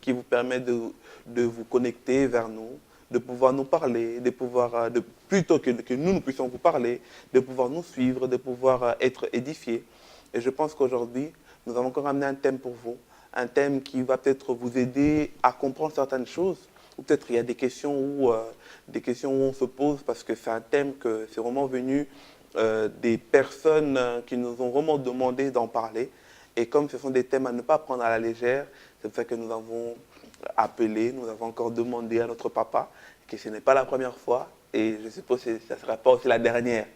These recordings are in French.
qui vous permet de vous connecter vers nous, de pouvoir nous parler, de pouvoir, plutôt que nous puissions vous parler, de pouvoir nous suivre, de pouvoir être édifiés. Et je pense qu'aujourd'hui, nous avons encore amené un thème pour vous, un thème qui va peut-être vous aider à comprendre certaines choses, ou peut-être il y a des questions où on se pose, parce que c'est un thème que c'est vraiment venu des personnes qui nous ont vraiment demandé d'en parler. Et comme ce sont des thèmes à ne pas prendre à la légère, c'est pour ça que nous avons appelé, nous avons encore demandé à notre papa, que ce n'est pas la première fois, et je suppose que ça ne sera pas aussi la dernière,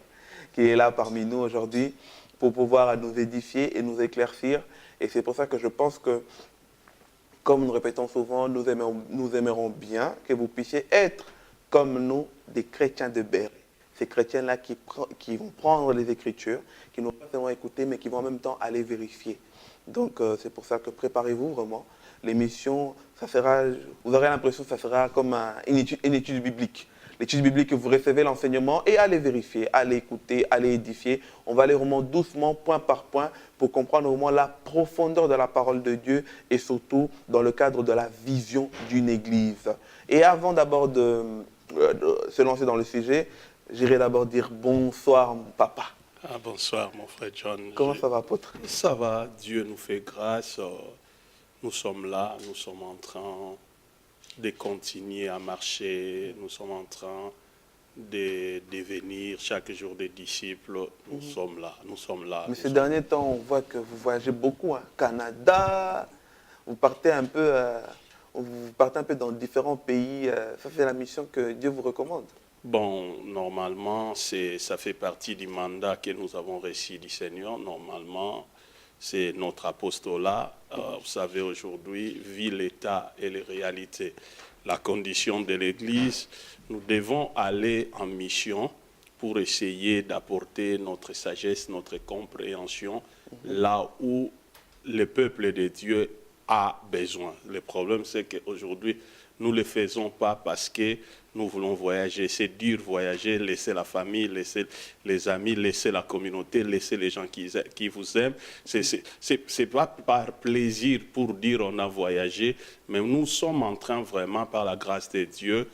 qui est là parmi nous aujourd'hui, pour pouvoir nous édifier et nous éclaircir. Et c'est pour ça que je pense que, comme nous répétons souvent, nous aimerons bien que vous puissiez être, comme nous, des chrétiens de Béret. Ces chrétiens-là qui vont prendre les Écritures, qui ne vont pas seulement écouter, mais qui vont en même temps aller vérifier. Donc, c'est pour ça que préparez-vous vraiment. L'émission, vous aurez l'impression que ça sera comme une étude biblique. L'étude biblique, vous recevez l'enseignement et allez vérifier, allez écouter, allez édifier. On va aller vraiment doucement, point par point, pour comprendre vraiment la profondeur de la parole de Dieu et surtout dans le cadre de la vision d'une église. Et avant d'abord de se lancer dans le sujet, j'irai d'abord dire bonsoir, mon papa. Ah, bonsoir, mon frère John. Comment ça va, apôtre? Ça va, Dieu nous fait grâce. Nous sommes là, nous sommes en train de continuer à marcher, nous sommes en train de devenir chaque jour des disciples. Nous sommes là. Mais ces derniers temps, on voit que vous voyagez beaucoup, hein. Canada, vous partez un peu dans différents pays. Ça, c'est la mission que Dieu vous recommande. Bon, normalement, ça fait partie du mandat que nous avons reçu du Seigneur. Normalement, c'est notre apostolat. Vous savez, aujourd'hui, vu l'état et les réalités, la condition de l'Église, nous devons aller en mission pour essayer d'apporter notre sagesse, notre compréhension là où le peuple de Dieu a besoin. Le problème, c'est qu'aujourd'hui, nous ne le faisons pas parce que nous voulons voyager. C'est dur voyager, laisser la famille, laisser les amis, laisser la communauté, laisser les gens qui vous aiment. C'est pas par plaisir pour dire on a voyagé, mais nous sommes en train vraiment, par la grâce de Dieu,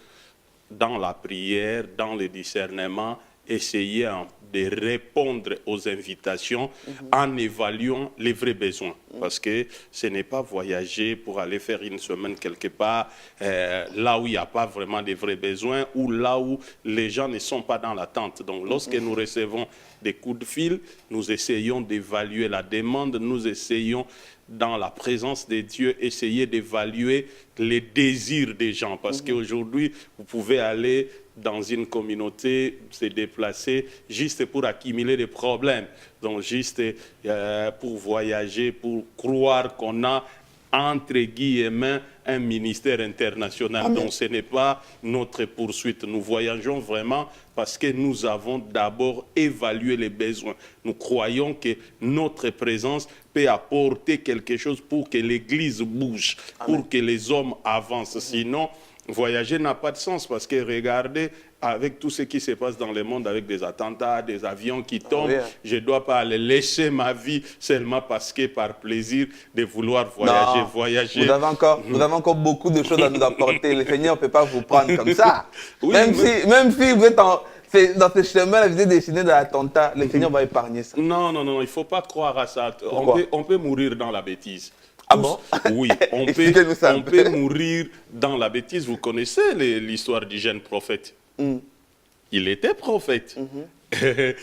dans la prière, dans le discernement, essayer de répondre aux invitations en évaluant les vrais besoins. Parce que ce n'est pas voyager pour aller faire une semaine quelque part, là où il n'y a pas vraiment de vrais besoins, ou là où les gens ne sont pas dans l'attente. Donc lorsque nous recevons des coups de fil, nous essayons d'évaluer la demande, nous essayons dans la présence de Dieu, essayer d'évaluer les désirs des gens. Parce qu'aujourd'hui, vous pouvez aller dans une communauté, se déplacer juste pour accumuler des problèmes. Donc juste pour voyager, pour croire qu'on a, entre guillemets, un ministère international. Amen. Donc ce n'est pas notre poursuite. Nous voyageons vraiment parce que nous avons d'abord évalué les besoins. Nous croyons que notre présence peut apporter quelque chose pour que l'Église bouge, Amen. pour que les hommes avancent. Sinon, voyager n'a pas de sens parce que regardez, avec tout ce qui se passe dans le monde, avec des attentats, des avions qui tombent, je ne dois pas aller laisser ma vie seulement parce que par plaisir de vouloir voyager. Non, voyager. Vous avez encore beaucoup de choses à nous apporter. Le Seigneur ne peut pas vous prendre comme ça. Oui, même si vous êtes dans ce chemin, vous êtes destiné de l'attentat, le Seigneur va épargner ça. Non, il ne faut pas croire à ça. On peut mourir dans la bêtise. Ah bon? Oui, on peut mourir dans la bêtise. Vous connaissez l'histoire du jeune prophète? Il était prophète. Il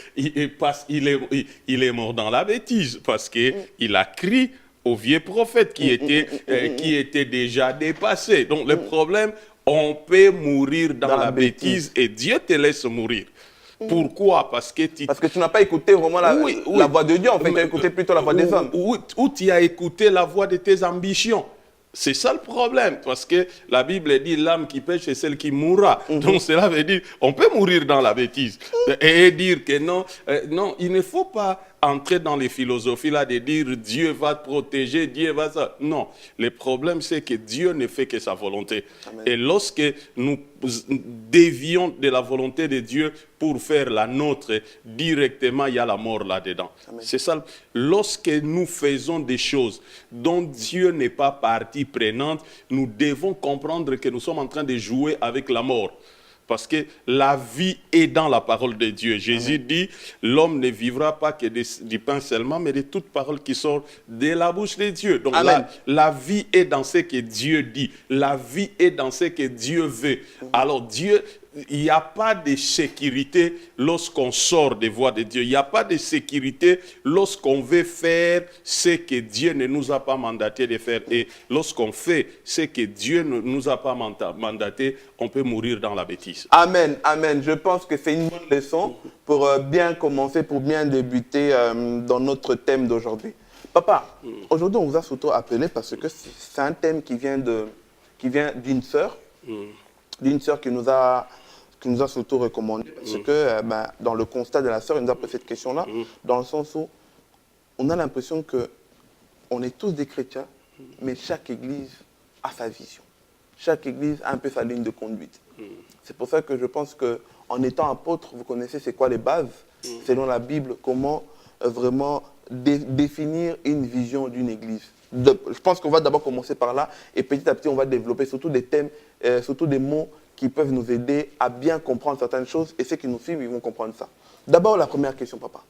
est mort dans la bêtise parce qu'il a crié au vieux prophète qui était déjà dépassé. Donc le problème, on peut mourir dans la bêtise et Dieu te laisse mourir. Pourquoi? Parce que tu n'as pas écouté vraiment la voix de Dieu, en fait, tu as écouté plutôt la voix des hommes. Ou tu as écouté la voix de tes ambitions. C'est ça le problème, parce que la Bible dit l'âme qui pêche, c'est celle qui mourra. Donc cela veut dire on peut mourir dans la bêtise et dire que non, il ne faut pas entrer dans les philosophies là de dire Dieu va te protéger, Dieu va ça. Non, le problème c'est que Dieu ne fait que sa volonté. Amen. Et lorsque nous dévions de la volonté de Dieu pour faire la nôtre, directement il y a la mort là-dedans. C'est ça. Lorsque nous faisons des choses dont Dieu n'est pas partie prenante, nous devons comprendre que nous sommes en train de jouer avec la mort. Parce que la vie est dans la parole de Dieu. Jésus dit, l'homme ne vivra pas que du pain seulement, mais de toute parole qui sort de la bouche de Dieu. Donc la vie est dans ce que Dieu dit. La vie est dans ce que Dieu veut. Alors Dieu... Il n'y a pas de sécurité lorsqu'on sort des voies de Dieu. Il n'y a pas de sécurité lorsqu'on veut faire ce que Dieu ne nous a pas mandaté de faire. Et lorsqu'on fait ce que Dieu ne nous a pas mandaté, on peut mourir dans la bêtise. Amen, amen. Je pense que c'est une bonne leçon pour bien commencer, pour bien débuter dans notre thème d'aujourd'hui. Papa, aujourd'hui on vous a surtout appelé parce que c'est un thème qui vient d'une sœur. D'une sœur qui nous a surtout recommandé, parce que dans le constat de la sœur, il nous a posé cette question-là, dans le sens où on a l'impression qu'on est tous des chrétiens, mais chaque église a sa vision. Chaque église a un peu sa ligne de conduite. C'est pour ça que je pense qu'en étant apôtre, vous connaissez c'est quoi les bases, selon la Bible, comment vraiment définir une vision d'une église. Je pense qu'on va d'abord commencer par là, et petit à petit, on va développer surtout des thèmes, surtout des mots qui peuvent nous aider à bien comprendre certaines choses, et ceux qui nous suivent, ils vont comprendre ça. D'abord, la première question, papa.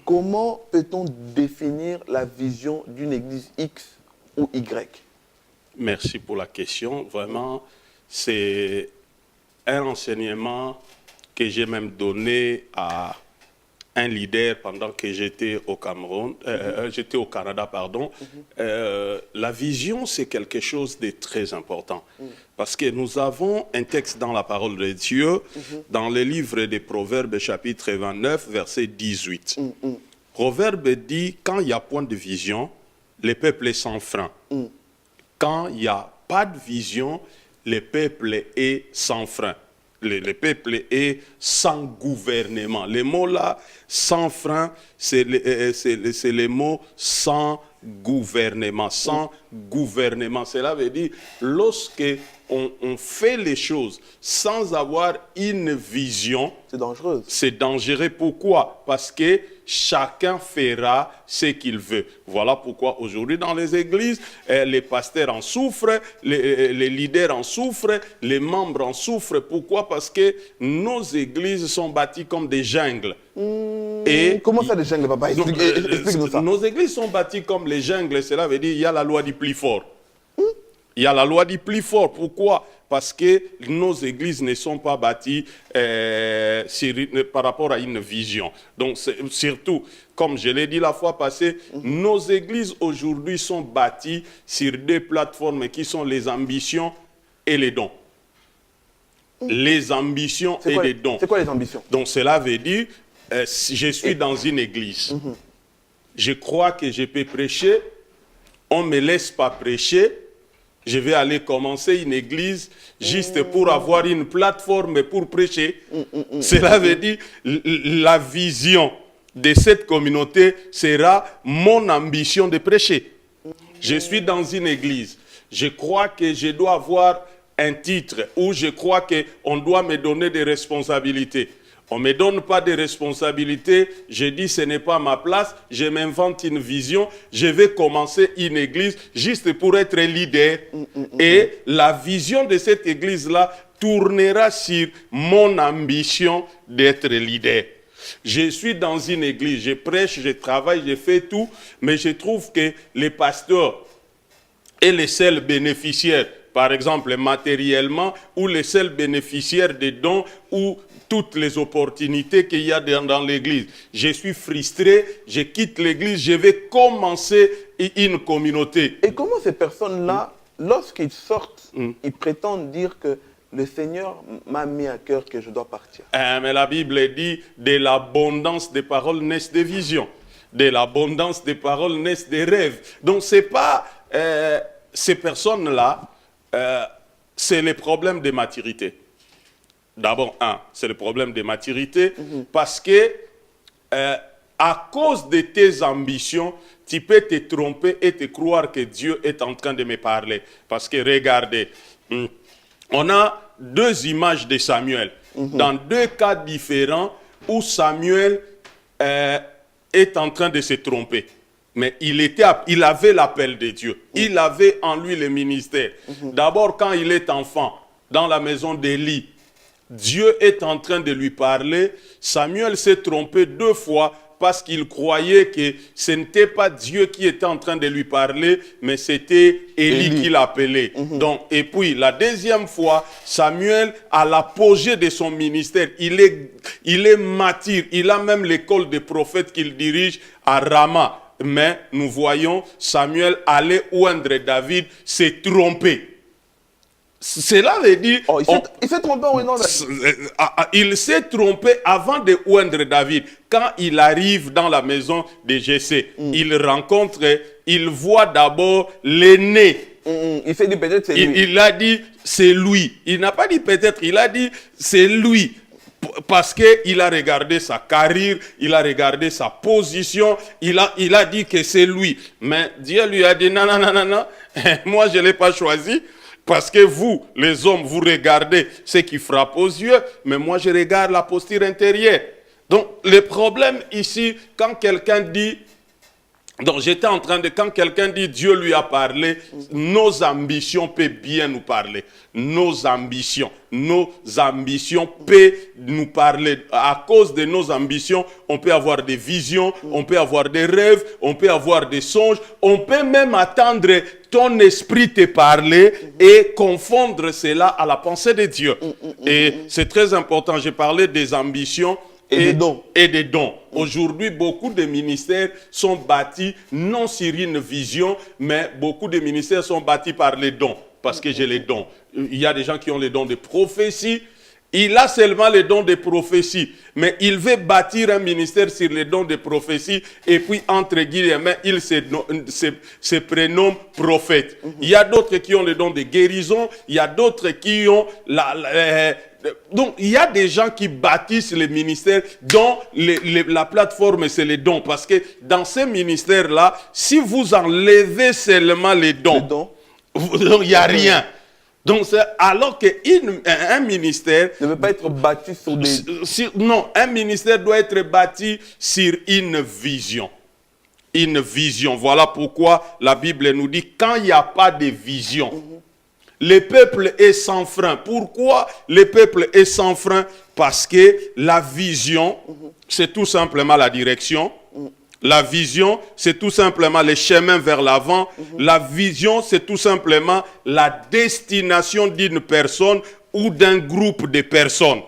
Comment peut-on définir la vision d'une église X ou Y? Merci pour la question. Vraiment, c'est un enseignement que j'ai même donné à un leader pendant que j'étais au Cameroun, j'étais au Canada, pardon. La vision, c'est quelque chose de très important. Parce que nous avons un texte dans la parole de Dieu, dans le livre des Proverbes, chapitre 29, verset 18. Proverbe dit, quand il n'y a point de vision, le peuple est sans frein. Quand il n'y a pas de vision, le peuple est sans frein. Le peuple est sans gouvernement. Les mots là, sans frein, c'est les mots sans gouvernement. Sans gouvernement, cela veut dire lorsque on fait les choses sans avoir une vision, c'est dangereux. C'est dangereux. Pourquoi? Parce que chacun fera ce qu'il veut. Voilà pourquoi aujourd'hui dans les églises, les pasteurs en souffrent, les leaders en souffrent, les membres en souffrent. Pourquoi? Parce que nos églises sont bâties comme des jungles. Et comment ça, des jungles, papa? Explique-nous ça. Nos églises sont bâties comme les jungles. Cela veut dire qu'il y a la loi du plus fort. Il y a la loi du plus fort. Pourquoi? Parce que nos églises ne sont pas bâties par rapport à une vision. Donc, surtout, comme je l'ai dit la fois passée, nos églises aujourd'hui sont bâties sur deux plateformes qui sont les ambitions et les dons. Les ambitions et les dons. C'est quoi les ambitions? Donc, cela veut dire, si je suis dans une église, je crois que je peux prêcher, on ne me laisse pas prêcher, je vais aller commencer une église juste pour avoir une plateforme pour prêcher. Cela veut dire la vision de cette communauté sera mon ambition de prêcher. Je suis dans une église. Je crois que je dois avoir un titre ou je crois qu'on doit me donner des responsabilités. On ne me donne pas de responsabilités, je dis ce n'est pas ma place, je m'invente une vision, je vais commencer une église juste pour être leader. Et la vision de cette église-là tournera sur mon ambition d'être leader. Je suis dans une église, je prêche, je travaille, je fais tout, mais je trouve que les pasteurs et les seuls bénéficiaires, par exemple matériellement, ou les seuls bénéficiaires des dons, ou toutes les opportunités qu'il y a dans l'église. Je suis frustré, je quitte l'église, je vais commencer une communauté. Et comment ces personnes-là, lorsqu'ils sortent, ils prétendent dire que le Seigneur m'a mis à cœur que je dois partir? Mais la Bible dit, de l'abondance des paroles naissent des visions. De l'abondance des paroles naissent des rêves. Donc ce n'est pas ces personnes-là, c'est les problèmes de maturité. D'abord, c'est le problème de maturité parce que à cause de tes ambitions, tu peux te tromper et te croire que Dieu est en train de me parler. Parce que regardez, on a deux images de Samuel, dans deux cas différents où Samuel est en train de se tromper. Mais il avait l'appel de Dieu. Il avait en lui le ministère. D'abord, quand il est enfant, dans la maison d'Élie, Dieu est en train de lui parler. Samuel s'est trompé 2 fois parce qu'il croyait que ce n'était pas Dieu qui était en train de lui parler, mais c'était Élie qui l'appelait. Donc, et puis, la deuxième fois, Samuel, à l'apogée de son ministère, il est mature. Il a même l'école des prophètes qu'il dirige à Rama. Mais nous voyons Samuel aller oindre David, s'est trompé. Cela veut dire... Oh, il s'est trompé en oignant David. Il s'est trompé avant de oindre David. Quand il arrive dans la maison de Jessé, il voit d'abord l'aîné. Il s'est dit peut-être c'est lui. Il a dit c'est lui. Il n'a pas dit peut-être, il a dit c'est lui. Parce qu'il a regardé sa carrière, il a regardé sa position, il a dit que c'est lui. Mais Dieu lui a dit non, moi je ne l'ai pas choisi. Parce que vous, les hommes, vous regardez ce qui frappe aux yeux, mais moi je regarde la posture intérieure. Donc le problème ici, quand quelqu'un dit, quand quelqu'un dit Dieu lui a parlé, nos ambitions peuvent bien nous parler. Nos ambitions peuvent nous parler. À cause de nos ambitions, on peut avoir des visions, on peut avoir des rêves, on peut avoir des songes, on peut même attendre ton esprit te parler et confondre cela à la pensée de Dieu. Et c'est très important, j'ai parlé des ambitions et des dons. Aujourd'hui, beaucoup de ministères sont bâtis non sur une vision, mais beaucoup de ministères sont bâtis par les dons. Parce que j'ai les dons. Il y a des gens qui ont les dons de prophétie. Il a seulement les dons de prophétie. Mais il veut bâtir un ministère sur les dons de prophétie. Et puis, entre guillemets, il se prénomme prophète. Il y a d'autres qui ont les dons de guérison. Il y a d'autres qui ont donc, il y a des gens qui bâtissent les ministères dont la plateforme, c'est les dons. Parce que dans ces ministères-là, si vous enlevez seulement les dons, il n'y a rien. Donc, alors qu'un ministère ne peut pas être bâti sur des... Non, un ministère doit être bâti sur une vision. Une vision. Voilà pourquoi la Bible nous dit, quand il n'y a pas de vision, le peuple est sans frein. Pourquoi le peuple est sans frein? Parce que la vision, c'est tout simplement la direction. La vision, c'est tout simplement le chemin vers l'avant. La vision, c'est tout simplement la destination d'une personne ou d'un groupe de personnes.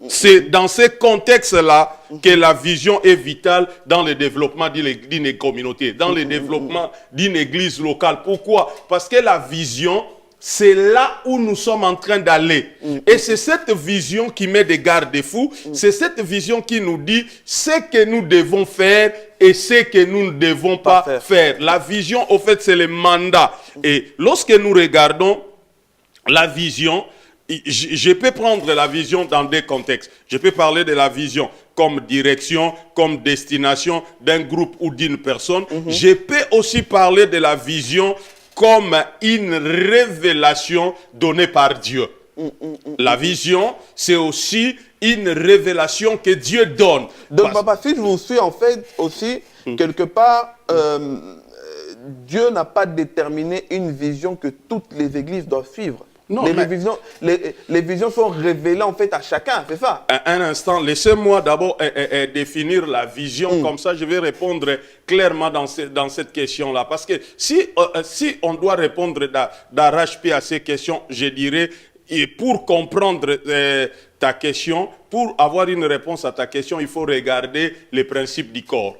C'est dans ce contexte-là que la vision est vitale dans le développement d'une communauté, dans le développement d'une église locale. Pourquoi? Parce que la vision, c'est là où nous sommes en train d'aller. Et c'est cette vision qui met des garde-fous. C'est cette vision qui nous dit ce que nous devons faire et ce que nous ne devons pas faire. La vision, au fait, c'est le mandat. Et lorsque nous regardons la vision, je peux prendre la vision dans des contextes. Je peux parler de la vision comme direction, comme destination d'un groupe ou d'une personne. Je peux aussi parler de la vision comme une révélation donnée par Dieu. La vision, c'est aussi une révélation que Dieu donne. Donc, papa, si je vous suis, en fait, aussi, quelque part, Dieu n'a pas déterminé une vision que toutes les églises doivent suivre. Non, les visions sont révélées en fait à chacun, c'est ça? Un instant, laissez-moi d'abord définir la vision, comme ça je vais répondre clairement dans cette question-là. Parce que si on doit répondre d'arrache-pied à ces questions, je dirais, et pour comprendre ta question, pour avoir une réponse à ta question, il faut regarder les principes du corps.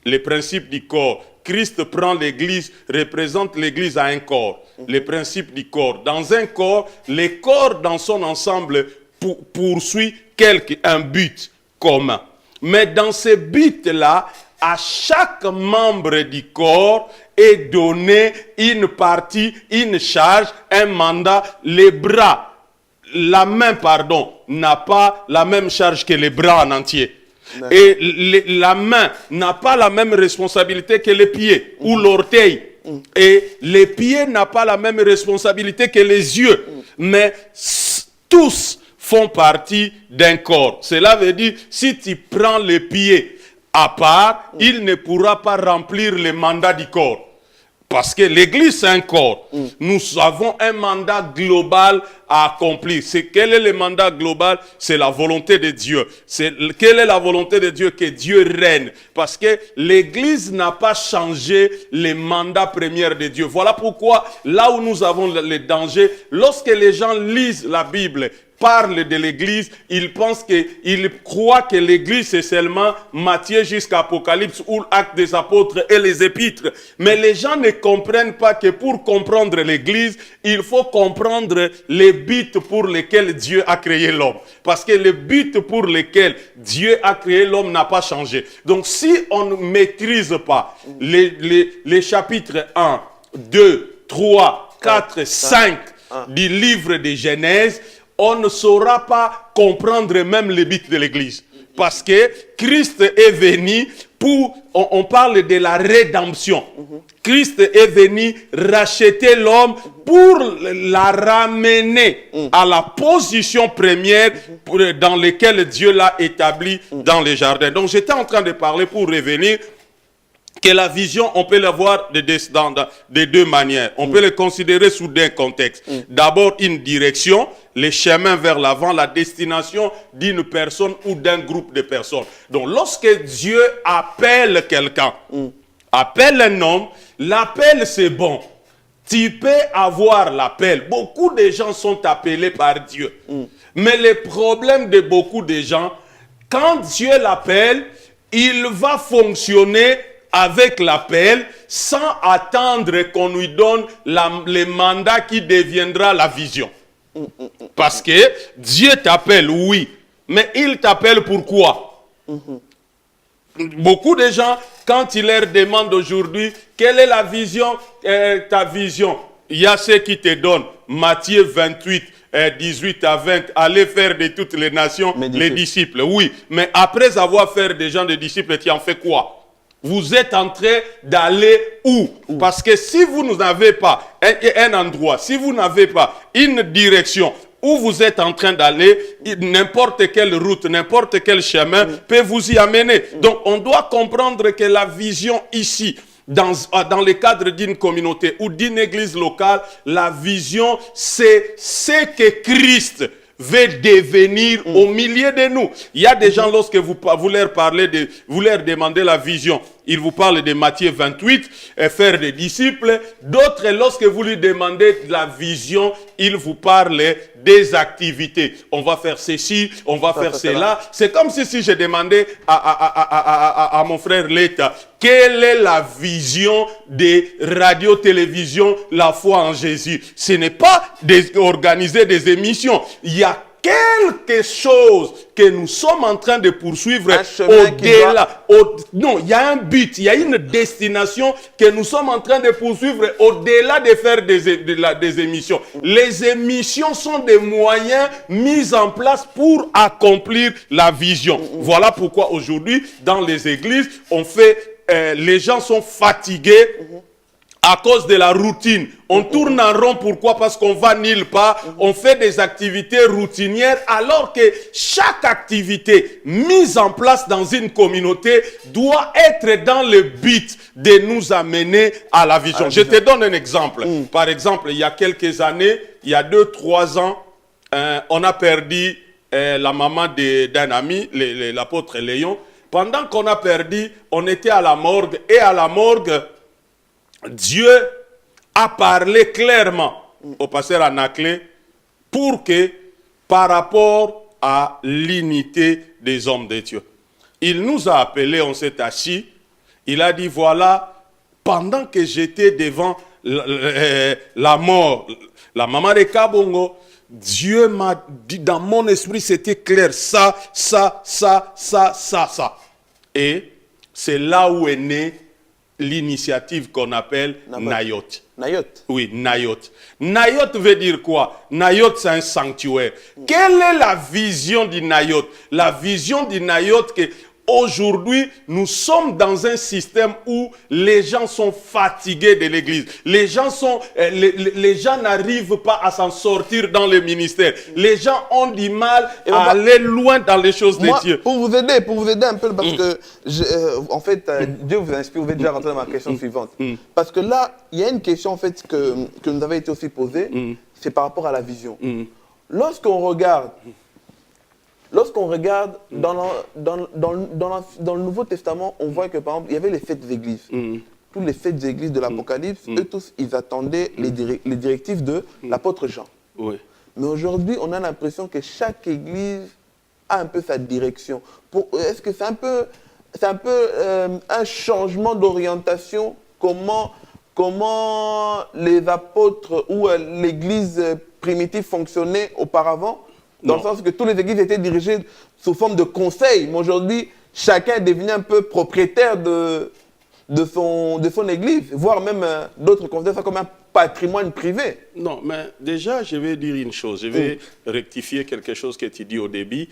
Les principes du corps. Christ prend l'Église, représente l'Église à un corps. Les principes du corps. Dans un corps, le corps dans son ensemble poursuit un but commun. Mais dans ce but-là, à chaque membre du corps est donné une partie, une charge, un mandat. Les bras, la main, n'a pas la même charge que les bras en entier. Et la main n'a pas la même responsabilité que les pieds ou l'orteil. Et les pieds n'ont pas la même responsabilité que les yeux. Mais tous font partie d'un corps. Cela veut dire, si tu prends les pieds à part, il ne pourra pas remplir le mandat du corps. Parce que l'Église, c'est un corps. Nous avons un mandat global à accomplir. Quel est le mandat global? C'est la volonté de Dieu. Quelle est la volonté de Dieu? Que Dieu règne. Parce que l'Église n'a pas changé les mandats premiers de Dieu. Voilà pourquoi, là où nous avons le danger, lorsque les gens lisent la Bible, parle de l'Église, ils croient que l'Église c'est seulement Matthieu jusqu'à Apocalypse ou Actes des Apôtres et les Épîtres. Mais les gens ne comprennent pas que pour comprendre l'Église, il faut comprendre les buts pour lesquels Dieu a créé l'homme. Parce que le but pour lequel Dieu a créé l'homme n'a pas changé. Donc si on ne maîtrise pas les chapitres 1, 2, 3, 4, 5 du livre de Genèse, on ne saura pas comprendre même les buts de l'Église. Parce que Christ est venu pour, on parle de la rédemption. Christ est venu racheter l'homme pour la ramener à la position première dans laquelle Dieu l'a établi dans les jardins. Donc j'étais en train de parler pour revenir que la vision, on peut la voir de deux manières. On peut le considérer sous deux contextes. D'abord, une direction, les chemins vers l'avant, la destination d'une personne ou d'un groupe de personnes. Donc, lorsque Dieu appelle quelqu'un, appelle un homme, l'appel c'est bon. Tu peux avoir l'appel. Beaucoup de gens sont appelés par Dieu. Mais le problème de beaucoup de gens, quand Dieu l'appelle, il va fonctionner avec l'appel, sans attendre qu'on lui donne le mandat qui deviendra la vision. Parce que Dieu t'appelle, oui, mais il t'appelle pourquoi? Beaucoup de gens, quand il leur demande aujourd'hui, quelle est la vision, ta vision? Il y a ceux qui te donnent, Matthieu 28, 18 à 20, allez faire de toutes les nations les disciples. Oui, mais après avoir fait des gens des disciples, tu en fais quoi? Vous êtes en train d'aller où? Parce que si vous n'avez pas un endroit, si vous n'avez pas une direction où vous êtes en train d'aller, n'importe quelle route, n'importe quel chemin peut vous y amener. Donc on doit comprendre que la vision ici, dans le cadre d'une communauté ou d'une église locale, la vision c'est ce que Christ veut devenir au milieu de nous. Il y a des gens, lorsque vous leur parlez, vous leur demandez la vision, ils vous parlent de Matthieu 28, faire des disciples. D'autres, lorsque vous lui demandez la vision, ils vous parlent des activités. On va faire ceci, on va faire cela. C'est comme si je demandais à mon frère Leta, quelle est la vision des radio-télévision La Foi en Jésus? Ce n'est pas organiser des émissions. Il y a quelque chose que nous sommes en train de poursuivre au-delà. Non, il y a un but, il y a une destination que nous sommes en train de poursuivre au-delà de faire des émissions. Les émissions sont des moyens mis en place pour accomplir la vision. Voilà pourquoi aujourd'hui, dans les églises, les gens sont fatigués à cause de la routine. On tourne en rond, pourquoi? Parce qu'on va nulle part, on fait des activités routinières, alors que chaque activité mise en place dans une communauté doit être dans le but de nous amener à la vision. Je te donne un exemple. Par exemple, il y a quelques années, il y a 2-3 ans, on a perdu la maman d'un ami, l'apôtre Léon. Pendant qu'on a perdu, on était à la morgue, et à la morgue, Dieu a parlé clairement au pasteur Anaclé pour que, par rapport à l'unité des hommes de Dieu, il nous a appelés, on s'est assis, il a dit voilà, pendant que j'étais devant la mort, la maman de Kabongo, Dieu m'a dit, dans mon esprit, c'était clair, ça. Et c'est là où est née l'initiative qu'on appelle Nayot. Nayot. Oui, Nayot. Nayot veut dire quoi? Nayot, c'est un sanctuaire. Quelle est la vision du Nayot? La vision du Nayot, que aujourd'hui, nous sommes dans un système où les gens sont fatigués de l'église. Les gens les gens n'arrivent pas à s'en sortir dans le ministère. Les gens ont du mal à aller loin dans les choses de Dieu. Pour vous aider un peu, parce que, en fait, Dieu vous inspire, vous êtes déjà rentré dans ma question suivante. Parce que là, il y a une question, en fait, que nous avait été aussi posée, c'est par rapport à la vision. Lorsqu'on regarde dans le Nouveau Testament, on voit que, par exemple, il y avait les fêtes d'église. Tous les fêtes d'église de l'Apocalypse, eux tous, ils attendaient les directives de l'apôtre Jean. Oui. Mais aujourd'hui, on a l'impression que chaque église a un peu sa direction. Est-ce que c'est un peu un changement d'orientation? Comment les apôtres ou l'église primitive fonctionnait auparavant? Dans le sens que toutes les églises étaient dirigées sous forme de conseil. Mais aujourd'hui, chacun est devenu un peu propriétaire de son église, voire même d'autres considèrent ça comme un patrimoine privé. Non, mais déjà, je vais dire une chose. Je vais rectifier quelque chose que tu dis au début.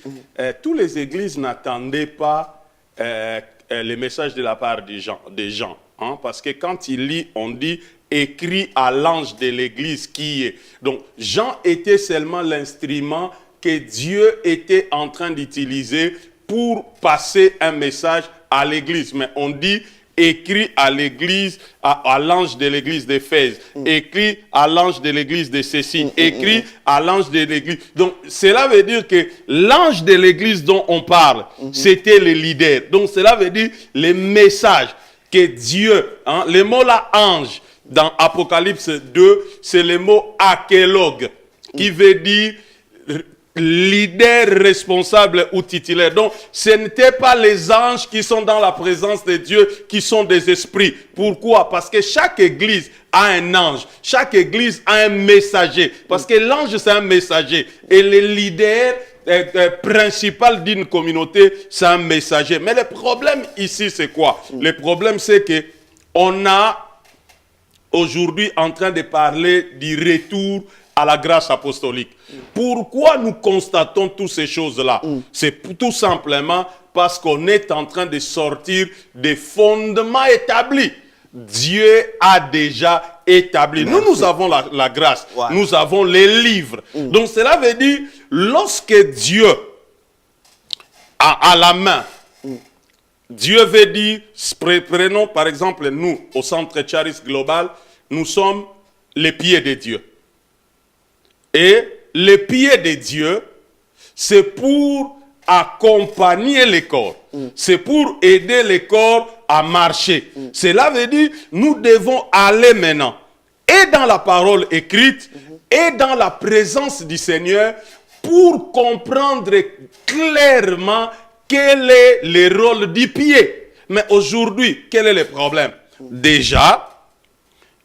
Toutes les églises n'attendaient pas les messages de la part des gens. Hein, parce que quand il lit, on dit « écrit à l'ange de l'église qui est ». Donc, Jean était seulement l'instrument que Dieu était en train d'utiliser pour passer un message à l'église. Mais on dit écrit à l'église, à l'ange de l'église d'Éphèse, écrit à l'ange de l'église de Cécile, écrit à l'ange de l'église. Donc, cela veut dire que l'ange de l'église dont on parle, c'était le leader. Donc, cela veut dire les messages que Dieu, hein, le mot là, ange, dans Apocalypse 2, c'est le mot archéologue, qui veut dire leader, responsable ou titulaire. Donc, ce n'étaient pas les anges qui sont dans la présence de Dieu, qui sont des esprits. Pourquoi? Parce que chaque église a un ange. Chaque église a un messager. Parce que l'ange, c'est un messager. Et le leader principal d'une communauté, c'est un messager. Mais le problème ici, c'est quoi? Le problème, c'est que on a aujourd'hui en train de parler du retour à la grâce apostolique. Pourquoi nous constatons toutes ces choses-là? C'est tout simplement parce qu'on est en train de sortir des fondements établis. Dieu a déjà établi. Nous avons la grâce. Ouais. Nous avons les livres. Donc cela veut dire, lorsque Dieu a à la main, Dieu veut dire, prenons par exemple nous, au Centre Charis Global, nous sommes les pieds de Dieu. Et les pieds de Dieu, c'est pour accompagner les corps. C'est pour aider les corps à marcher. Cela veut dire, nous devons aller maintenant, et dans la parole écrite, et dans la présence du Seigneur, pour comprendre clairement quel est le rôle du pied. Mais aujourd'hui, quel est le problème? Déjà,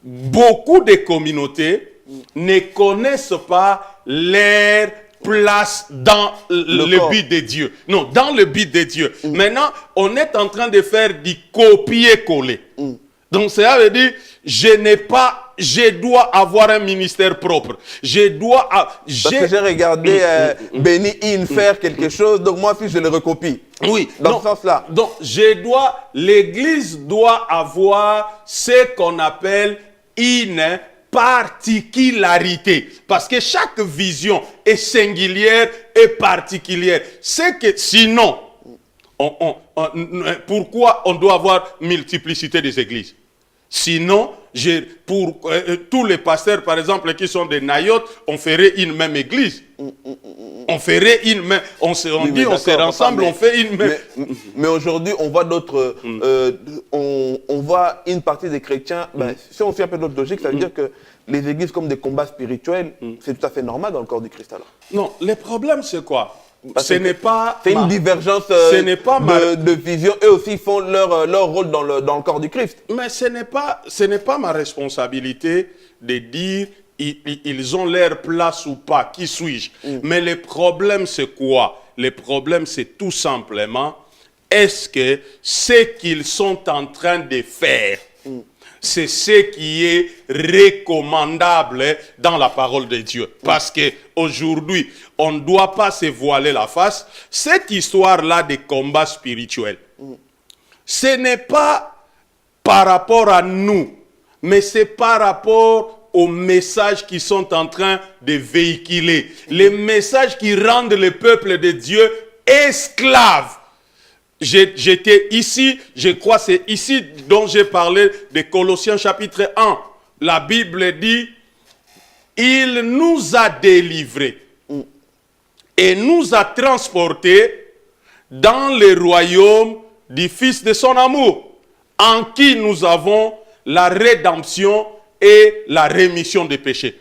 beaucoup de communautés ne connaissent pas leur place dans le but de Dieu. Non, dans le but de Dieu. Maintenant, on est en train de faire du copier-coller. Donc, cela veut dire, je dois avoir un ministère propre. Parce que j'ai regardé Benny Hinn faire quelque chose, donc moi aussi je le recopie. Oui. Dans ce sens-là. Donc, l'église doit avoir ce qu'on appelle une particularité. Parce que chaque vision est singulière et particulière. C'est que sinon, pourquoi on doit avoir multiplicité des églises? Sinon, pour tous les pasteurs, par exemple, qui sont des nayotes, on ferait une même église. On ferait une même... On se rassemble, on fait une même... Mais aujourd'hui, on voit d'autres... on voit une partie des chrétiens... si on suit un peu notre logique, ça veut dire que les églises comme des combats spirituels, c'est tout à fait normal dans le corps du Christ alors. Non, le problème c'est quoi? Ce n'est pas... C'est une divergence de vision. Eux aussi font leur rôle dans le corps du Christ. Mais ce n'est pas ma responsabilité de dire ils ont leur place ou pas. Qui suis-je? Mais le problème, c'est quoi? Le problème, c'est tout simplement, est-ce que ce qu'ils sont en train de faire C'est ce qui est recommandable dans la parole de Dieu. Parce qu'aujourd'hui, on ne doit pas se voiler la face. Cette histoire-là des combats spirituels, ce n'est pas par rapport à nous, mais c'est par rapport aux messages qui sont en train de véhiculer. Les messages qui rendent le peuple de Dieu esclaves. J'étais ici, je crois que c'est ici dont j'ai parlé de Colossiens chapitre 1. La Bible dit, il nous a délivrés et nous a transportés dans le royaume du Fils de son amour, en qui nous avons la rédemption et la rémission des péchés.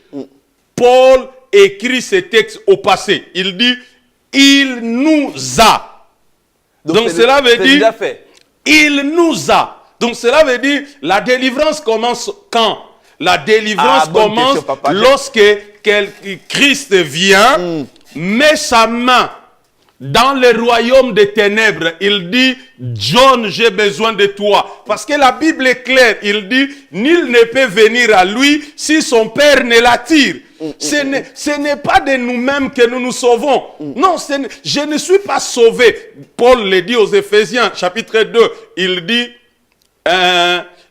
Paul écrit ce texte au passé. Il dit, il nous a. Donc cela veut dire, il nous a. Donc cela veut dire, la délivrance commence quand? La délivrance commence lorsque Christ vient, met sa main dans le royaume des ténèbres. Il dit, John, j'ai besoin de toi. Parce que la Bible est claire. Il dit, nul ne peut venir à lui si son Père ne l'attire. Ce n'est pas de nous-mêmes que nous nous sauvons. Non, je ne suis pas sauvé. Paul le dit aux Éphésiens, chapitre 2. Il dit,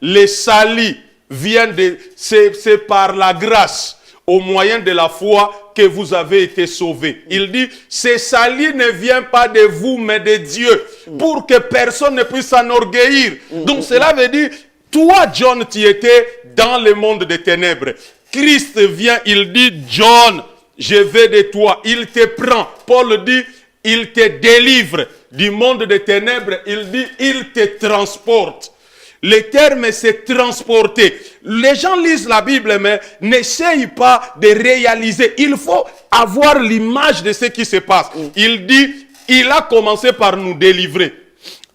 les salis viennent c'est par la grâce, au moyen de la foi, que vous avez été sauvés. Il dit, ce salut ne vient pas de vous, mais de Dieu, pour que personne ne puisse s'enorgueillir. Donc cela veut dire, toi, John, tu étais dans le monde des ténèbres. Christ vient, il dit, John, je vais de toi. Il te prend. Paul dit, il te délivre du monde des ténèbres. Il dit, il te transporte. Le terme c'est transporter. Les gens lisent la Bible, mais n'essayent pas de réaliser. Il faut avoir l'image de ce qui se passe. Il dit, il a commencé par nous délivrer.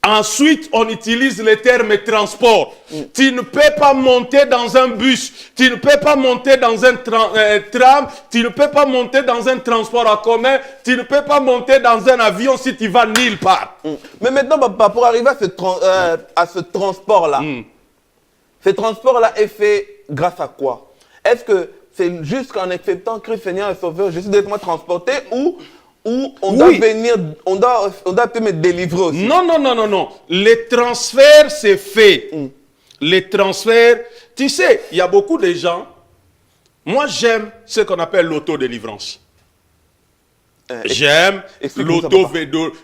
Ensuite, on utilise le terme transport. Tu ne peux pas monter dans un bus, tu ne peux pas monter dans un tram, tu ne peux pas monter dans un transport en commun, tu ne peux pas monter dans un avion si tu vas nulle part. Mais maintenant, papa, pour arriver à ce transport-là, ce transport-là est fait grâce à quoi? Est-ce que c'est juste qu'en acceptant Christ Seigneur et Sauveur, je suis directement transporté ou on doit venir, on doit peut-être me délivrer aussi? Non. Le transfert, c'est fait. Le transfert, tu sais, il y a beaucoup de gens. Moi, j'aime ce qu'on appelle l'autodélivrance. J'aime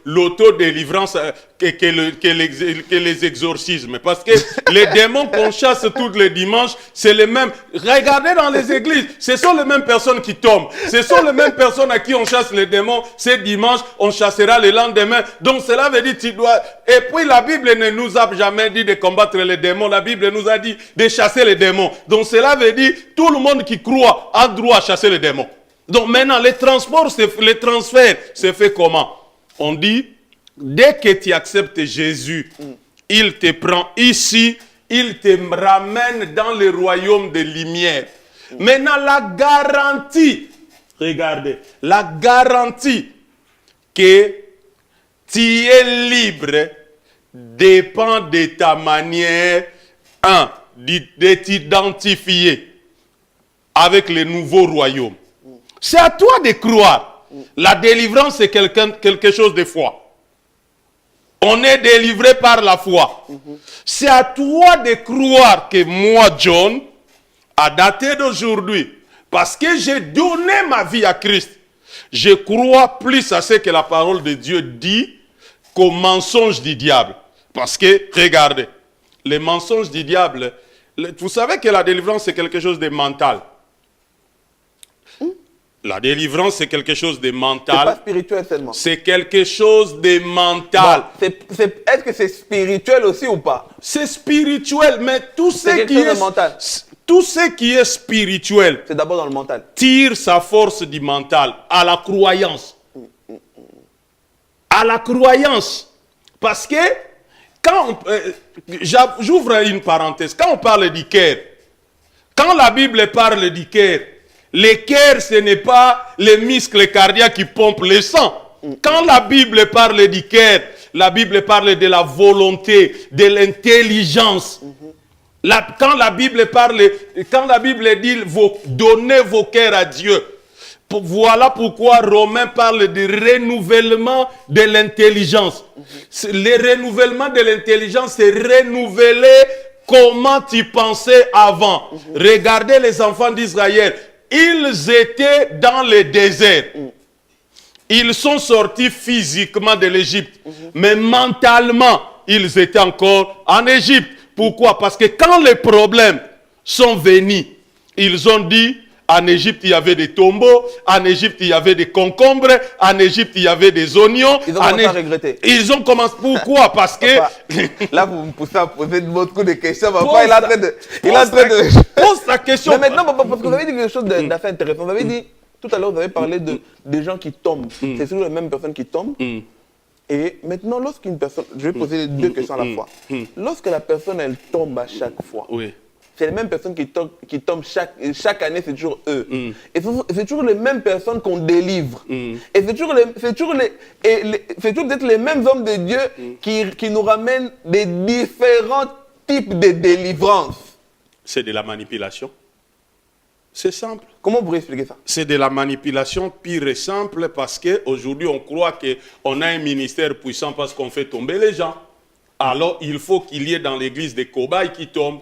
l'autodélivrance que les exorcismes. Parce que les démons qu'on chasse tous les dimanches, c'est les mêmes. Regardez dans les églises, ce sont les mêmes personnes qui tombent. Ce sont les mêmes personnes à qui on chasse les démons. Ce dimanche, on chassera le lendemain. Donc cela veut dire tu dois... Et puis la Bible ne nous a jamais dit de combattre les démons. La Bible nous a dit de chasser les démons. Donc cela veut dire tout le monde qui croit a droit à chasser les démons. Donc maintenant, le transfert se fait comment? On dit, dès que tu acceptes Jésus, il te prend ici, il te ramène dans le royaume des lumières. Maintenant, la garantie, regardez, la garantie que tu es libre dépend de ta manière, de t'identifier avec le nouveau royaume. C'est à toi de croire. La délivrance, c'est quelque chose de foi. On est délivré par la foi. C'est à toi de croire que moi, John, à dater d'aujourd'hui, parce que j'ai donné ma vie à Christ, je crois plus à ce que la parole de Dieu dit qu'au mensonge du diable. Parce que, regardez, les mensonges du diable, vous savez que la délivrance, c'est quelque chose de mental. La délivrance, c'est quelque chose de mental. C'est pas spirituel seulement. C'est quelque chose de mental. Bon, est-ce que c'est spirituel aussi ou pas? C'est spirituel, mais tout ce qui est spirituel, c'est d'abord dans le mental. Tire sa force du mental à la croyance. À la croyance. Parce que, j'ouvre une parenthèse, quand on parle du cœur, quand la Bible parle du cœur, le cœur, ce n'est pas les muscles cardiaques qui pompent le sang. Quand la Bible parle du cœur, la Bible parle de la volonté, de l'intelligence. Quand la Bible dit donnez vos cœurs à Dieu, voilà pourquoi Romains parle de renouvellement de l'intelligence. Le renouvellement de l'intelligence, c'est renouveler comment tu pensais avant. Regardez les enfants d'Israël. Ils étaient dans le désert. Ils sont sortis physiquement de l'Égypte. Mais mentalement, ils étaient encore en Égypte. Pourquoi? Parce que quand les problèmes sont venus, ils ont dit, en Égypte, il y avait des tombeaux, en Égypte, il y avait des concombres, en Égypte, il y avait des oignons. Ils ont commencé à regretter. Ils ont commencé. Pourquoi? Parce que... Là, vous me poussez à poser beaucoup de questions. Papa, il est en train de... Pose ta question. Mais maintenant, papa, parce que vous avez dit quelque chose d'assez intéressant. Vous avez dit, tout à l'heure, vous avez parlé des gens qui tombent. C'est toujours les mêmes personnes qui tombent. Et maintenant, lorsqu'une personne... Je vais poser deux questions à la fois. Lorsque la personne, elle tombe à chaque fois, c'est les mêmes personnes qui tombent chaque année, c'est toujours eux. Et c'est toujours les mêmes personnes qu'on délivre. Et c'est toujours peut-être les mêmes hommes de Dieu qui nous ramènent des différents types de délivrance. C'est de la manipulation. C'est simple. Comment vous pourriez expliquer ça? C'est de la manipulation pure et simple parce qu'aujourd'hui, on croit qu'on a un ministère puissant parce qu'on fait tomber les gens. Alors, il faut qu'il y ait dans l'église des cobayes qui tombent.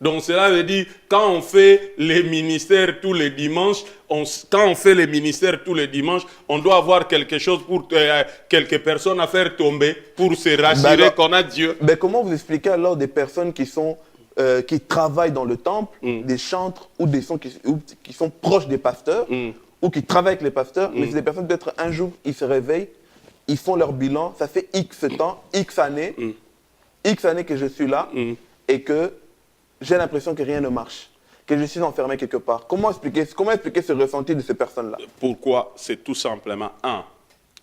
Donc, cela veut dire, quand on fait les ministères tous les dimanches, on doit avoir quelque chose pour quelques personnes à faire tomber pour se rassurer qu'on a Dieu. Mais comment vous expliquez alors des personnes qui travaillent dans le temple, des chantres ou qui sont proches des pasteurs ou qui travaillent avec les pasteurs, mais c'est des personnes peut-être un jour, ils se réveillent, ils font leur bilan, ça fait X temps, X années que je suis là et que j'ai l'impression que rien ne marche, que je suis enfermé quelque part. Comment expliquer ce ressenti de ces personnes-là? Pourquoi? C'est tout simplement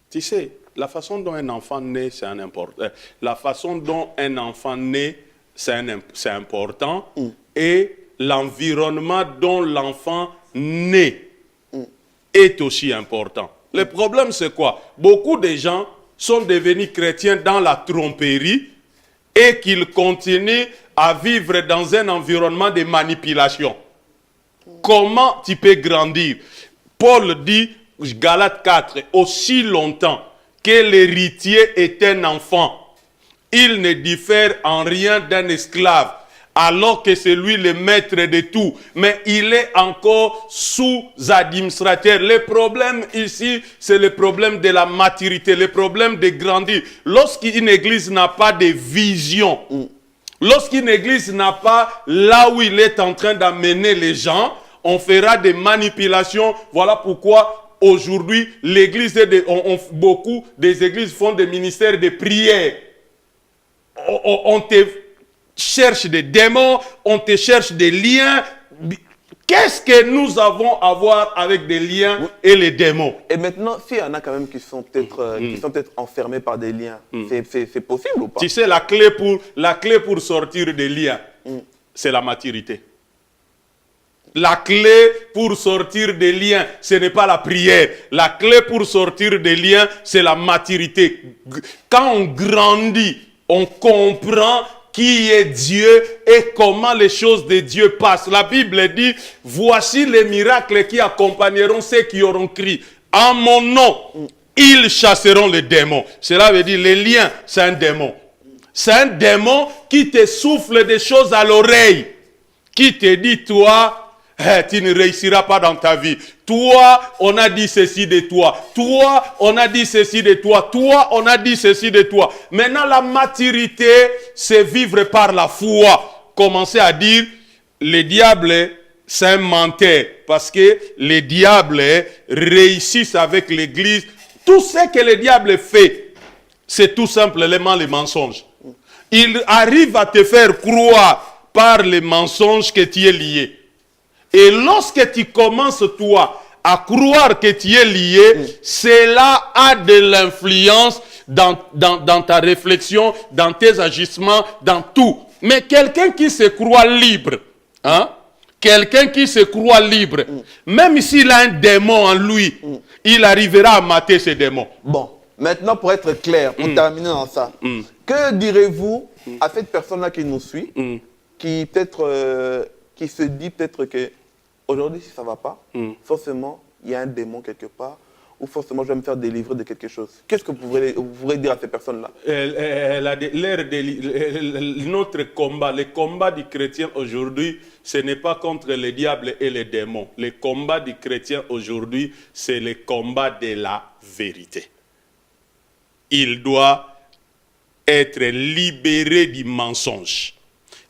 tu sais, la façon dont un enfant naît, c'est important. La façon dont un enfant naît, c'est important. Et l'environnement dont l'enfant naît est aussi important. Le problème, c'est quoi? Beaucoup de gens sont devenus chrétiens dans la tromperie et qu'ils continuent à vivre dans un environnement de manipulation. Comment tu peux grandir? Paul dit, Galates 4, aussi longtemps que l'héritier est un enfant, il ne diffère en rien d'un esclave, alors que c'est lui le maître de tout, mais il est encore sous-administrateur. Le problème ici, c'est le problème de la maturité, le problème de grandir. Lorsqu'une église n'a pas de vision, lorsqu'une église n'a pas là où il est en train d'amener les gens, on fera des manipulations. Voilà pourquoi aujourd'hui, l'église, beaucoup des églises font des ministères de prière. On te cherche des démons, on te cherche des liens. Qu'est-ce que nous avons à voir avec des liens et les démons? Et maintenant, s'il y en a quand même qui sont peut-être enfermés par des liens, c'est possible ou pas? Tu sais, la clé pour sortir des liens, c'est la maturité. La clé pour sortir des liens, ce n'est pas la prière. La clé pour sortir des liens, c'est la maturité. Quand on grandit, on comprend qui est Dieu et comment les choses de Dieu passent. La Bible dit, voici les miracles qui accompagneront ceux qui auront crié. En mon nom, ils chasseront les démons. Cela veut dire, les liens, c'est un démon. C'est un démon qui te souffle des choses à l'oreille. Qui te dit, toi, tu ne réussiras pas dans ta vie. Toi, on a dit ceci de toi. Toi, on a dit ceci de toi. Toi, on a dit ceci de toi. Maintenant, la maturité, c'est vivre par la foi. Commencer à dire, le diable, c'est un menteur. Parce que les diables réussissent avec l'église. Tout ce que le diable fait, c'est tout simplement les mensonges. Il arrive à te faire croire par les mensonges que tu es lié. Et lorsque tu commences, toi, à croire que tu es lié, cela a de l'influence dans ta réflexion, dans tes agissements, dans tout. Mais quelqu'un qui se croit libre, quelqu'un qui se croit libre, même s'il a un démon en lui, il arrivera à mater ce démon. Bon, maintenant pour être clair, pour terminer dans ça, que direz-vous à cette personne-là qui nous suit, qui peut-être qui se dit peut-être que aujourd'hui si ça ne va pas, forcément il y a un démon quelque part, ou forcément je vais me faire délivrer de quelque chose. Qu'est-ce que vous voudrez dire à ces personnes-là? Notre combat, le combat du chrétien aujourd'hui, ce n'est pas contre le diable et les démons. Le combat du chrétien aujourd'hui, c'est le combat de la vérité. Il doit être libéré du mensonge.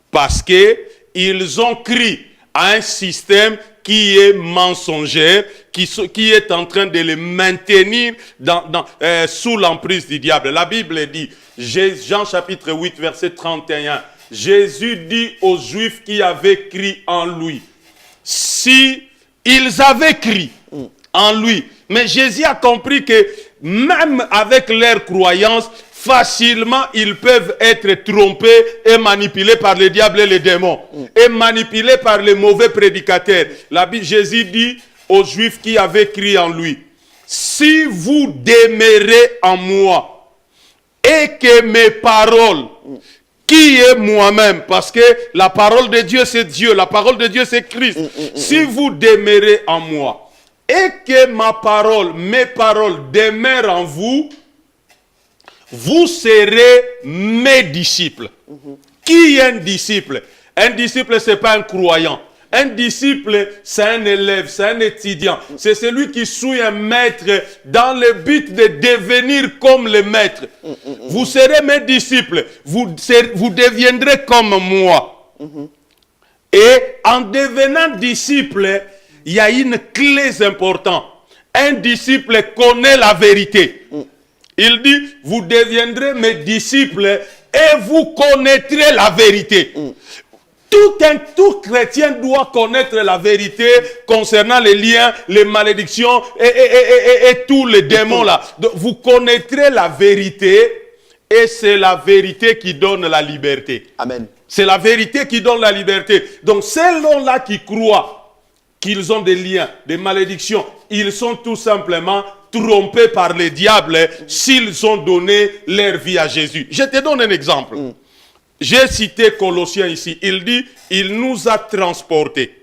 Parce qu'ils ont cru à un système qui est mensonger, qui est en train de les maintenir sous l'emprise du diable. La Bible dit, Jean chapitre 8, verset 31, Jésus dit aux Juifs qui avaient cru en lui, si ils avaient cru en lui, mais Jésus a compris que même avec leur croyance, facilement, ils peuvent être trompés et manipulés par le diable et les démons. Et manipulés par les mauvais prédicateurs. Jésus dit aux Juifs qui avaient cru en lui, si vous demeurez en moi et que mes paroles, qui est moi-même, parce que la parole de Dieu c'est Dieu, la parole de Dieu c'est Christ. Si vous demeurez en moi et que mes paroles demeurent en vous, vous serez mes disciples. Qui est un disciple? Un disciple, ce n'est pas un croyant. Un disciple, c'est un élève, c'est un étudiant. C'est celui qui suit un maître dans le but de devenir comme le maître. Vous serez mes disciples. Vous deviendrez comme moi. Et en devenant disciple, il y a une clé importante. Un disciple connaît la vérité. Il dit, vous deviendrez mes disciples et vous connaîtrez la vérité. Tout chrétien doit connaître la vérité concernant les liens, les malédictions et tous les démons là. Donc, vous connaîtrez la vérité et c'est la vérité qui donne la liberté. Amen. C'est la vérité qui donne la liberté. Donc, ceux-là qui croient qu'ils ont des liens, des malédictions, ils sont tout simplement trompés par les diables s'ils ont donné leur vie à Jésus. Je te donne un exemple. J'ai cité Colossiens ici. Il dit, il nous a transportés.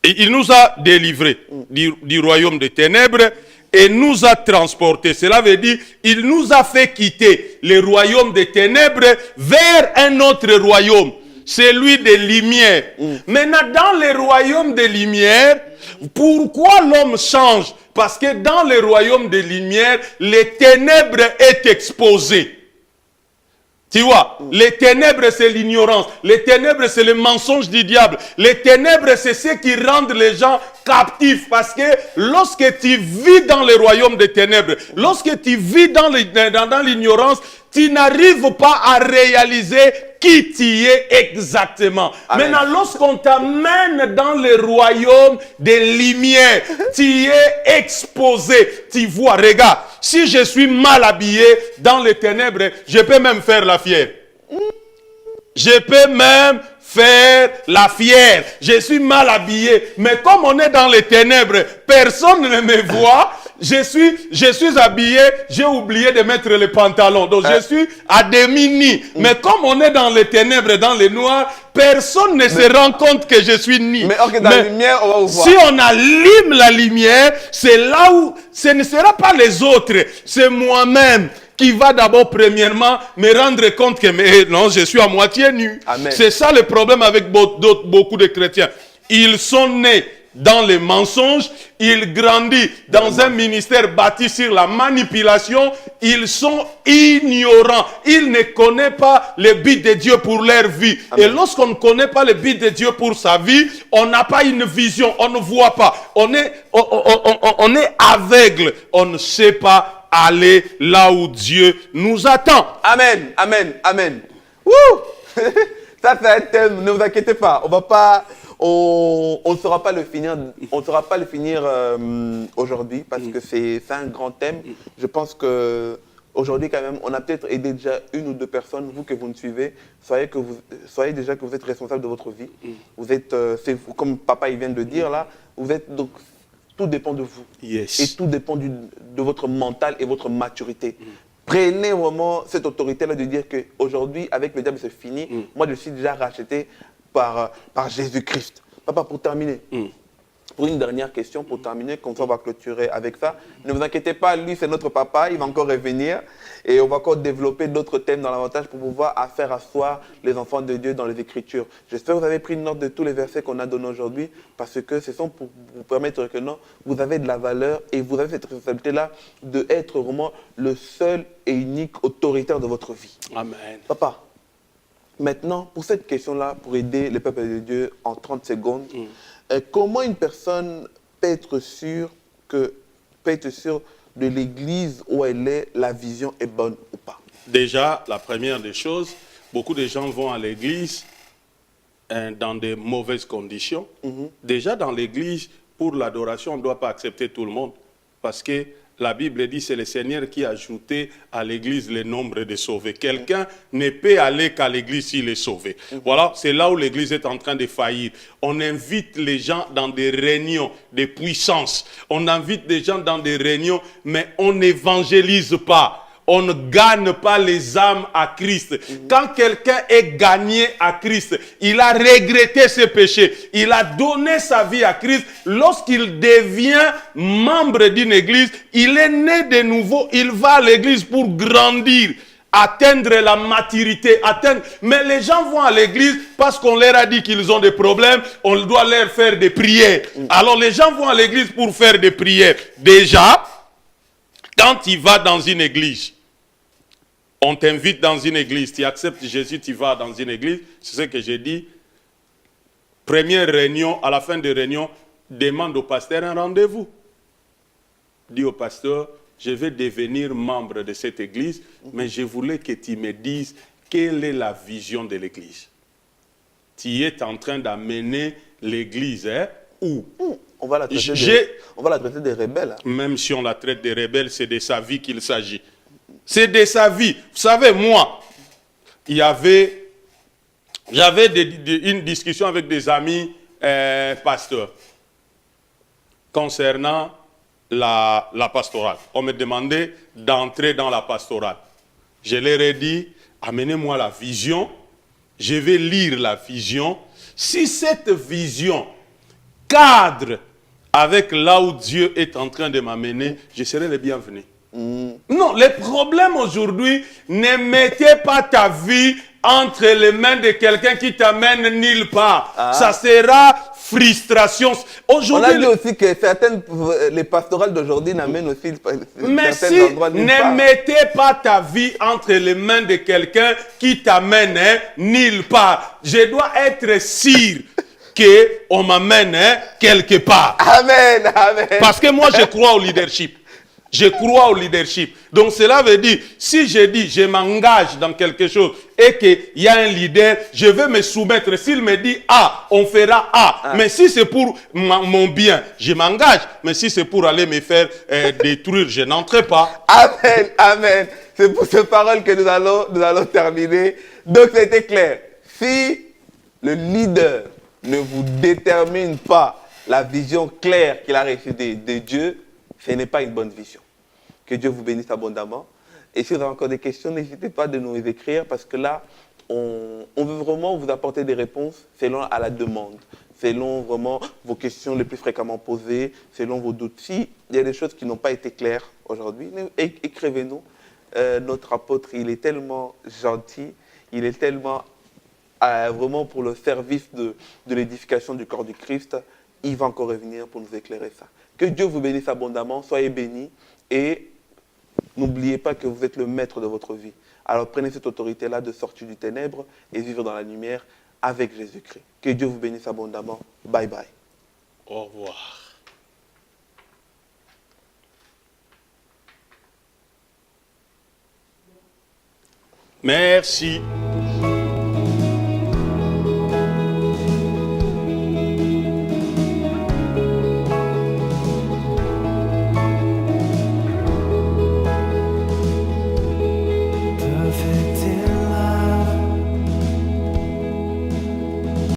Et il nous a délivrés du royaume des ténèbres et nous a transportés. Cela veut dire, il nous a fait quitter le royaume des ténèbres vers un autre royaume. Celui des lumières. Maintenant, dans le royaume des lumières, pourquoi l'homme change? Parce que dans le royaume des lumières, les ténèbres est exposé. Tu vois, les ténèbres c'est l'ignorance, les ténèbres c'est le mensonge du diable, les ténèbres c'est ce qui rendent les gens captifs parce que lorsque tu vis dans le royaume des ténèbres, lorsque tu vis dans l'ignorance, tu n'arrives pas à réaliser qui tu es exactement. Amen. Maintenant, lorsqu'on t'amène dans le royaume des lumières, tu es exposé. Tu vois, regarde, si je suis mal habillé dans les ténèbres, je peux même faire la fière. Je peux même faire la fière. Je suis mal habillé. Mais comme on est dans les ténèbres, personne ne me voit. Je suis habillé, j'ai oublié de mettre les pantalons. Donc je suis à demi-nu. Mais comme on est dans les ténèbres, dans les noirs, personne ne se rend compte que je suis nu. Mais ok, dans la lumière, on va vous voir. Si on allume la lumière, c'est là où ce ne sera pas les autres, c'est moi-même qui va d'abord premièrement me rendre compte que non, je suis à moitié nu. C'est ça le problème avec beaucoup de chrétiens. Ils sont nés dans les mensonges, ils grandissent dans un ministère bâti sur la manipulation, ils sont ignorants, ils ne connaissent pas le but de Dieu pour leur vie. Amen. Et lorsqu'on ne connaît pas le but de Dieu pour sa vie, on n'a pas une vision, on ne voit pas, on est aveugle, on ne sait pas aller là où Dieu nous attend. Amen, amen, amen. Wouh. Ça c'est un thème, ne vous inquiétez pas, on ne saura pas le finir, aujourd'hui parce que c'est un grand thème. Je pense que aujourd'hui quand même, on a peut-être aidé déjà une ou deux personnes. Vous que vous nous suivez, soyez déjà que vous êtes responsable de votre vie. Vous êtes, comme papa il vient de dire là, vous êtes donc tout dépend de vous. Yes. Et tout dépend de votre mental et votre maturité. Prenez vraiment cette autorité-là de dire qu'aujourd'hui, avec le diable, c'est fini. Moi, je suis déjà racheté par Jésus-Christ. Papa, pour terminer, pour une dernière question, pour terminer, comme ça on va clôturer avec ça. Ne vous inquiétez pas, lui c'est notre papa, il va encore revenir et on va encore développer d'autres thèmes dans l'avantage pour pouvoir faire asseoir les enfants de Dieu dans les Écritures. J'espère que vous avez pris note de tous les versets qu'on a donnés aujourd'hui parce que ce sont pour vous permettre que non, vous avez de la valeur et vous avez cette responsabilité-là d'être vraiment le seul et unique autoritaire de votre vie. Amen. Papa, maintenant, pour cette question-là, pour aider le peuple de Dieu en 30 secondes, comment une personne peut être sûre de l'église où elle est, la vision est bonne ou pas? Déjà, la première des choses, beaucoup de gens vont à l'église dans de mauvaises conditions. Déjà, dans l'église, pour l'adoration, on ne doit pas accepter tout le monde. Parce que la Bible dit que c'est le Seigneur qui a ajouté à l'église le nombre de sauvés. Quelqu'un ne peut aller qu'à l'église s'il est sauvé. Voilà, c'est là où l'église est en train de faillir. On invite les gens dans des réunions de puissance. On invite des gens dans des réunions, mais on n'évangélise pas. On ne gagne pas les âmes à Christ. Quand quelqu'un est gagné à Christ, il a regretté ses péchés, il a donné sa vie à Christ. Lorsqu'il devient membre d'une église, il est né de nouveau, il va à l'église pour grandir, atteindre la maturité, Mais les gens vont à l'église parce qu'on leur a dit qu'ils ont des problèmes, on doit leur faire des prières. Alors les gens vont à l'église pour faire des prières. Déjà, quand tu vas dans une église, on t'invite dans une église, tu acceptes Jésus, tu vas dans une église, c'est ce que j'ai dit. Première réunion, à la fin de réunion, demande au pasteur un rendez-vous. Dis au pasteur, je vais devenir membre de cette église, mais je voulais que tu me dises quelle est la vision de l'église. Tu es en train d'amener l'église, où? On va la traiter des rebelles. Même si on la traite des rebelles, c'est de sa vie qu'il s'agit. C'est de sa vie. Vous savez, moi, j'avais une discussion avec des amis pasteurs concernant la pastorale. On me demandait d'entrer dans la pastorale. Je leur ai dit, amenez-moi la vision, je vais lire la vision. Si cette vision cadre avec là où Dieu est en train de m'amener, je serai le bienvenu. Non, le problème aujourd'hui, ne mettez pas ta vie entre les mains de quelqu'un qui t'amène nulle part. Ça sera frustration. On a dit aussi que les pastorales d'aujourd'hui n'amènent aussi certains endroits nulle part. Ne mettez pas ta vie entre les mains de quelqu'un qui t'amène nulle part. Je dois être sûr qu'on m'amène quelque part. Amen, amen. Parce que moi, je crois au leadership. Je crois au leadership. Donc cela veut dire, si je dis, je m'engage dans quelque chose et qu'il y a un leader, je vais me soumettre. S'il me dit A, on fera A. Mais si c'est pour mon bien, je m'engage. Mais si c'est pour aller me faire détruire, je n'entrerai pas. Amen, amen. C'est pour ces paroles que nous allons terminer. Donc c'était clair. Si le leader ne vous détermine pas la vision claire qu'il a reçue de Dieu, ce n'est pas une bonne vision. Que Dieu vous bénisse abondamment. Et si vous avez encore des questions, n'hésitez pas de nous écrire parce que là, on veut vraiment vous apporter des réponses selon à la demande, selon vraiment vos questions les plus fréquemment posées, selon vos doutes. Si il y a des choses qui n'ont pas été claires aujourd'hui, écrivez-nous. Notre apôtre, il est tellement gentil, il est tellement vraiment pour le service de l'édification du corps du Christ. Il va encore revenir pour nous éclairer ça. Que Dieu vous bénisse abondamment, soyez bénis et n'oubliez pas que vous êtes le maître de votre vie. Alors prenez cette autorité-là de sortir du ténèbre et vivre dans la lumière avec Jésus-Christ. Que Dieu vous bénisse abondamment. Bye bye. Au revoir. Merci.